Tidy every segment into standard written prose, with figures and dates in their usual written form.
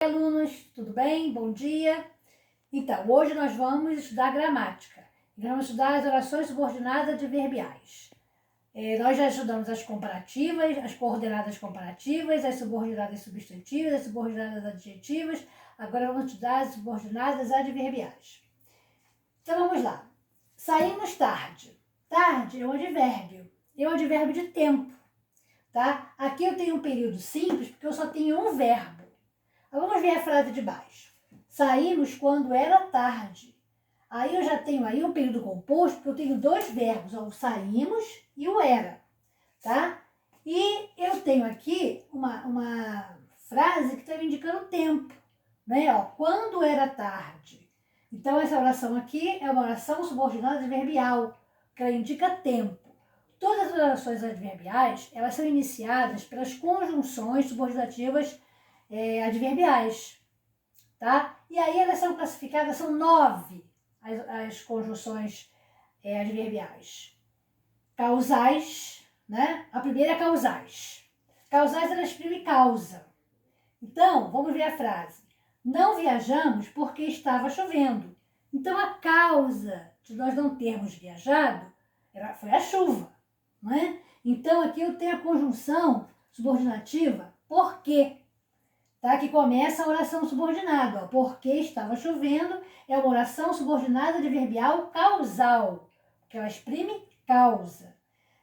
Alunos, tudo bem? Bom dia! Então, hoje nós vamos estudar gramática. Vamos estudar as orações subordinadas adverbiais. Nós já estudamos as comparativas, as coordenadas comparativas, as subordinadas substantivas, as subordinadas adjetivas. Agora vamos estudar as subordinadas adverbiais. Então vamos lá. Saímos tarde. Tarde é um advérbio. É um advérbio de tempo. Tá? Aqui eu tenho um período simples porque eu só tenho um verbo. Vamos ver a frase de baixo. Saímos quando era tarde. Aí eu já tenho aí um período composto, porque eu tenho dois verbos, o saímos e o era, tá? E eu tenho aqui uma frase que está me indicando tempo, né? Ó, quando era tarde. Então essa oração aqui é uma oração subordinada adverbial, que ela indica tempo. Todas as orações adverbiais, elas são iniciadas pelas conjunções subordinativas adverbiais, tá? E aí elas são classificadas, são 9 as conjunções adverbiais. Causais, né? A primeira é causais. Causais, ela exprime causa. Então, vamos ver a frase. Não viajamos porque estava chovendo. Então, a causa de nós não termos viajado foi a chuva, não é? Então, aqui eu tenho a conjunção subordinativa porque. Tá? Que começa a oração subordinada. Ó. Porque estava chovendo é uma oração subordinada adverbial causal, que ela exprime causa.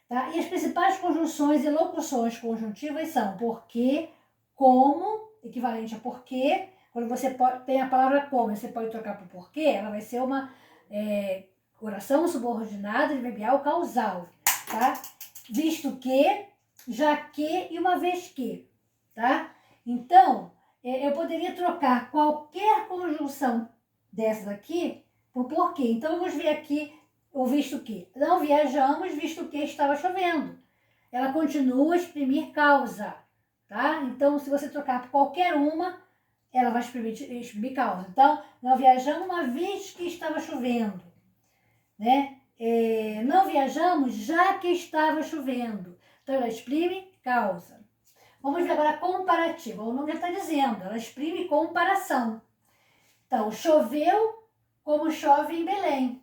Tá? E as principais conjunções e locuções conjuntivas são porque, como, equivalente a porque. Quando você tem a palavra como, você pode trocar por porque, ela vai ser uma oração subordinada adverbial causal. Tá? Visto que, já que e uma vez que. Tá? Então, eu poderia trocar qualquer conjunção dessas aqui por porquê. Então, vamos ver aqui o visto que. Não viajamos, visto que estava chovendo. Ela continua a exprimir causa, tá? Então, se você trocar por qualquer uma, ela vai exprimir causa. Então, não viajamos uma vez que estava chovendo, né? Não viajamos já que estava chovendo. Então, ela exprime causa. Vamos ver agora a comparativa. O nome já está dizendo, ela exprime comparação. Então, choveu como chove em Belém,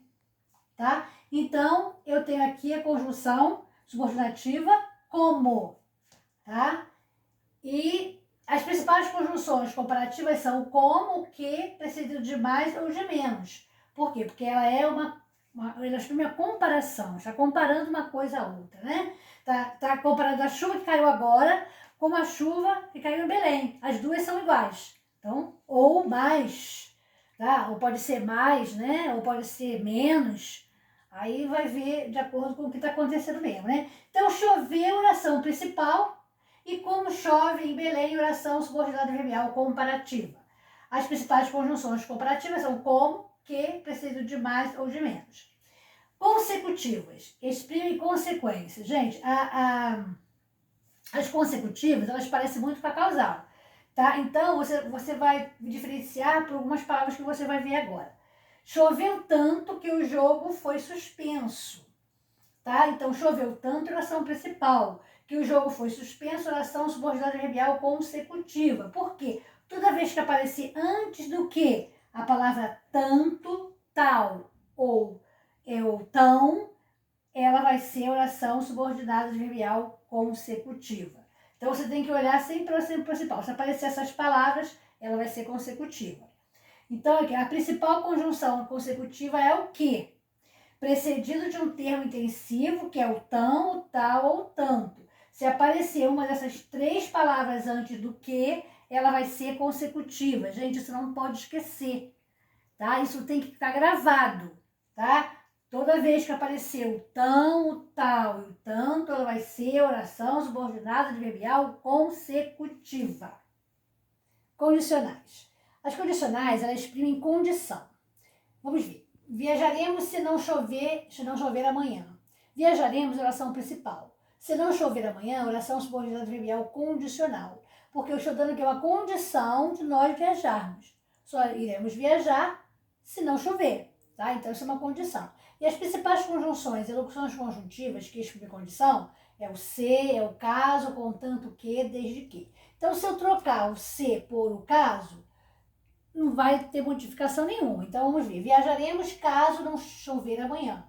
tá? Então, eu tenho aqui a conjunção subordinativa como, tá? E as principais conjunções comparativas são o como, o que, precedido de mais ou de menos. Por quê? Porque ela é ela exprime a comparação, está comparando uma coisa a outra, né? Tá comparando a chuva que caiu agora com a chuva que caiu em Belém. As duas são iguais. Então, ou mais, tá? Ou pode ser mais, né? Ou pode ser menos. Aí vai ver de acordo com o que está acontecendo mesmo, né? Então, choveu, oração principal, e como chove em Belém, oração subordinada adverbial comparativa. As principais conjunções comparativas são como, que, precedido de mais ou de menos. Consecutivas, exprime consequência. Gente, as consecutivas, elas parecem muito com a causal, tá? Então, você vai diferenciar por algumas palavras que você vai ver agora. Choveu tanto que o jogo foi suspenso, tá? Então, choveu tanto, oração principal. Que o jogo foi suspenso, oração subordinada adverbial consecutiva. Por quê? Toda vez que aparecer antes do que a palavra tanto, tal ou o tão, ela vai ser oração subordinada adverbial consecutiva. Então, você tem que olhar sempre para o principal. Se aparecer essas palavras, ela vai ser consecutiva. Então, aqui, a principal conjunção consecutiva é o que? Precedido de um termo intensivo, que é o tão, o tal ou o tanto. Se aparecer uma dessas três palavras antes do que, ela vai ser consecutiva. Gente, isso não pode esquecer, tá? Isso tem que ficar gravado, tá? Toda vez que aparecer o tão, o tal e o tanto, ela vai ser oração subordinada adverbial consecutiva. Condicionais. As condicionais, elas exprimem condição. Vamos ver. Viajaremos se não chover amanhã. Viajaremos, oração principal. Se não chover amanhã, oração subordinada adverbial condicional. Porque eu estou dando aqui uma condição de nós viajarmos. Só iremos viajar se não chover, tá? Então, isso é uma condição. E as principais conjunções e locuções conjuntivas que exprimem condição é o se, é o caso, contanto que, desde que. Então, se eu trocar o se por o caso, não vai ter modificação nenhuma. Então, vamos ver. Viajaremos caso não chover amanhã.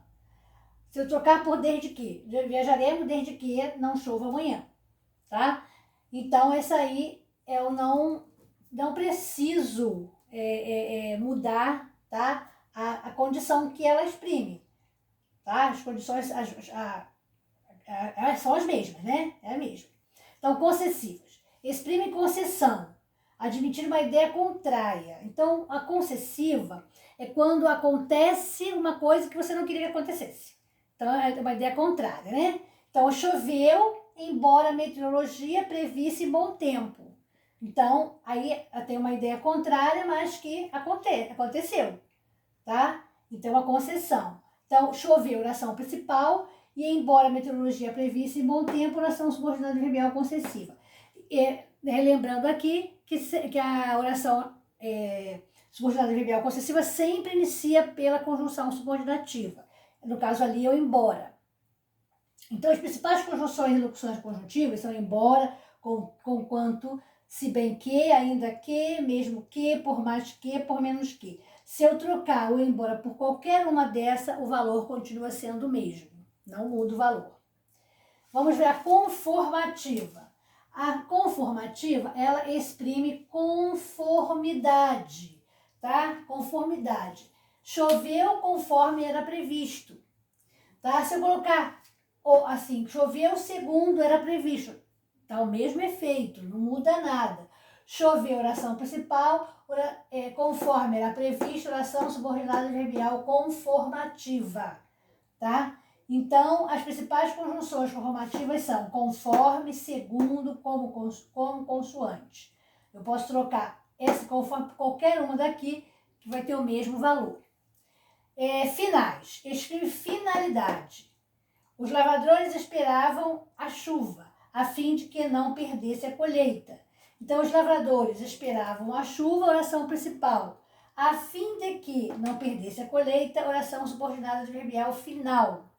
Se eu trocar por desde que, viajaremos desde que não chova amanhã, tá? Então, essa aí eu não preciso mudar, tá? A condição que ela exprime, tá? As condições elas são as mesmas, né? É a mesma. Então, concessivas. Exprime concessão, admitir uma ideia contrária. Então, a concessiva é quando acontece uma coisa que você não queria que acontecesse. Então, é uma ideia contrária, né? Então, choveu, embora a meteorologia previsse bom tempo. Então, aí tem uma ideia contrária, mas que aconteceu, tá? Então, a concessão. Então, choveu, oração principal, e embora a meteorologia previsse bom tempo, oração subordinada verbial concessiva. Lembrando aqui que a oração subordinada verbial concessiva sempre inicia pela conjunção subordinativa. No caso ali, o embora. Então, as principais conjunções e locuções conjuntivas são embora, com quanto, se bem que, ainda que, mesmo que, por mais que, por menos que. Se eu trocar o embora por qualquer uma dessa, o valor continua sendo o mesmo. Não muda o valor. Vamos ver a conformativa. A conformativa, ela exprime conformidade, tá? Conformidade. Choveu conforme era previsto, tá? Se eu colocar assim, choveu segundo era previsto, tá o mesmo efeito, não muda nada. Choveu, oração principal, conforme era previsto, oração subordinada verbial conformativa, tá? Então, as principais conjunções conformativas são conforme, segundo, como consoante. Eu posso trocar esse conforme por qualquer uma daqui, que vai ter o mesmo valor. Finais. Escreve finalidade. Os lavradores esperavam a chuva, a fim de que não perdesse a colheita. Então, os lavradores esperavam a chuva, oração principal. A fim de que não perdesse a colheita, oração subordinada verbial final.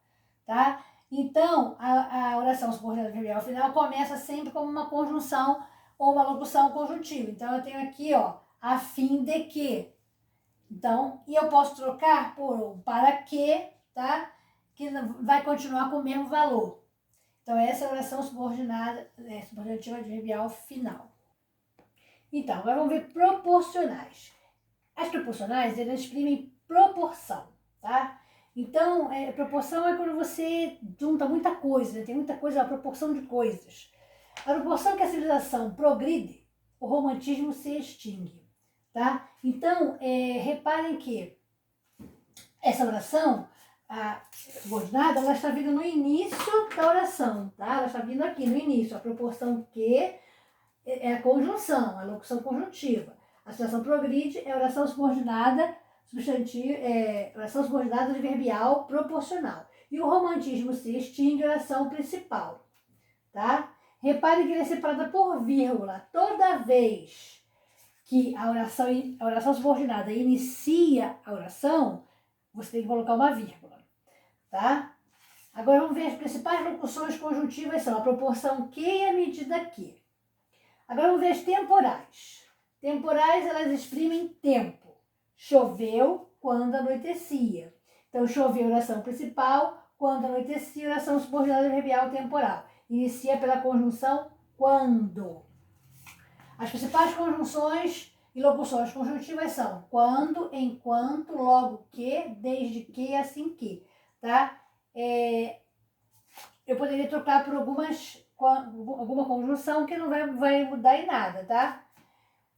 Tá? Então, a oração subordinada verbial final começa sempre como uma conjunção ou uma locução conjuntiva. Então, eu tenho aqui, ó, a fim de que. Então, e eu posso trocar por um para que, tá? Que vai continuar com o mesmo valor. Então, essa é a oração subordinativa verbial final. Então, agora vamos ver proporcionais. As proporcionais, elas exprimem proporção, tá? Então, proporção é quando você junta muita coisa, né? Tem muita coisa, a proporção de coisas. A proporção que a civilização progride, o romantismo se extingue, tá? Então, reparem que essa oração, a subordinada, ela está vindo no início da oração, tá? Ela está vindo aqui no início, a proporção que é a conjunção, a locução conjuntiva. A situação progride é oração subordinada, oração subordinada de verbial proporcional. E o romantismo se extingue, oração principal, tá? Repare que ele é separada por vírgula. Toda vez que a oração subordinada inicia a oração, você tem que colocar uma vírgula, tá? Agora vamos ver as principais locuções conjuntivas são a proporção que e a medida que. Agora vamos ver as temporais. Temporais, elas exprimem tempo. Choveu quando anoitecia. Então, choveu, oração principal. Quando anoitecia, oração subordinada verbial temporal. Inicia pela conjunção quando. As principais conjunções e locuções conjuntivas são quando, enquanto, logo que, desde que, assim que, tá? Eu poderia trocar por alguma conjunção que não vai mudar em nada, tá?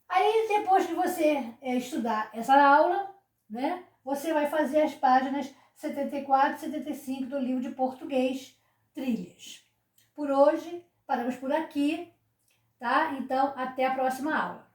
Aí, depois que você estudar essa aula, né, você vai fazer as páginas 74 e 75 do livro de português Trilhas. Por hoje, paramos por aqui, tá? Então, até a próxima aula.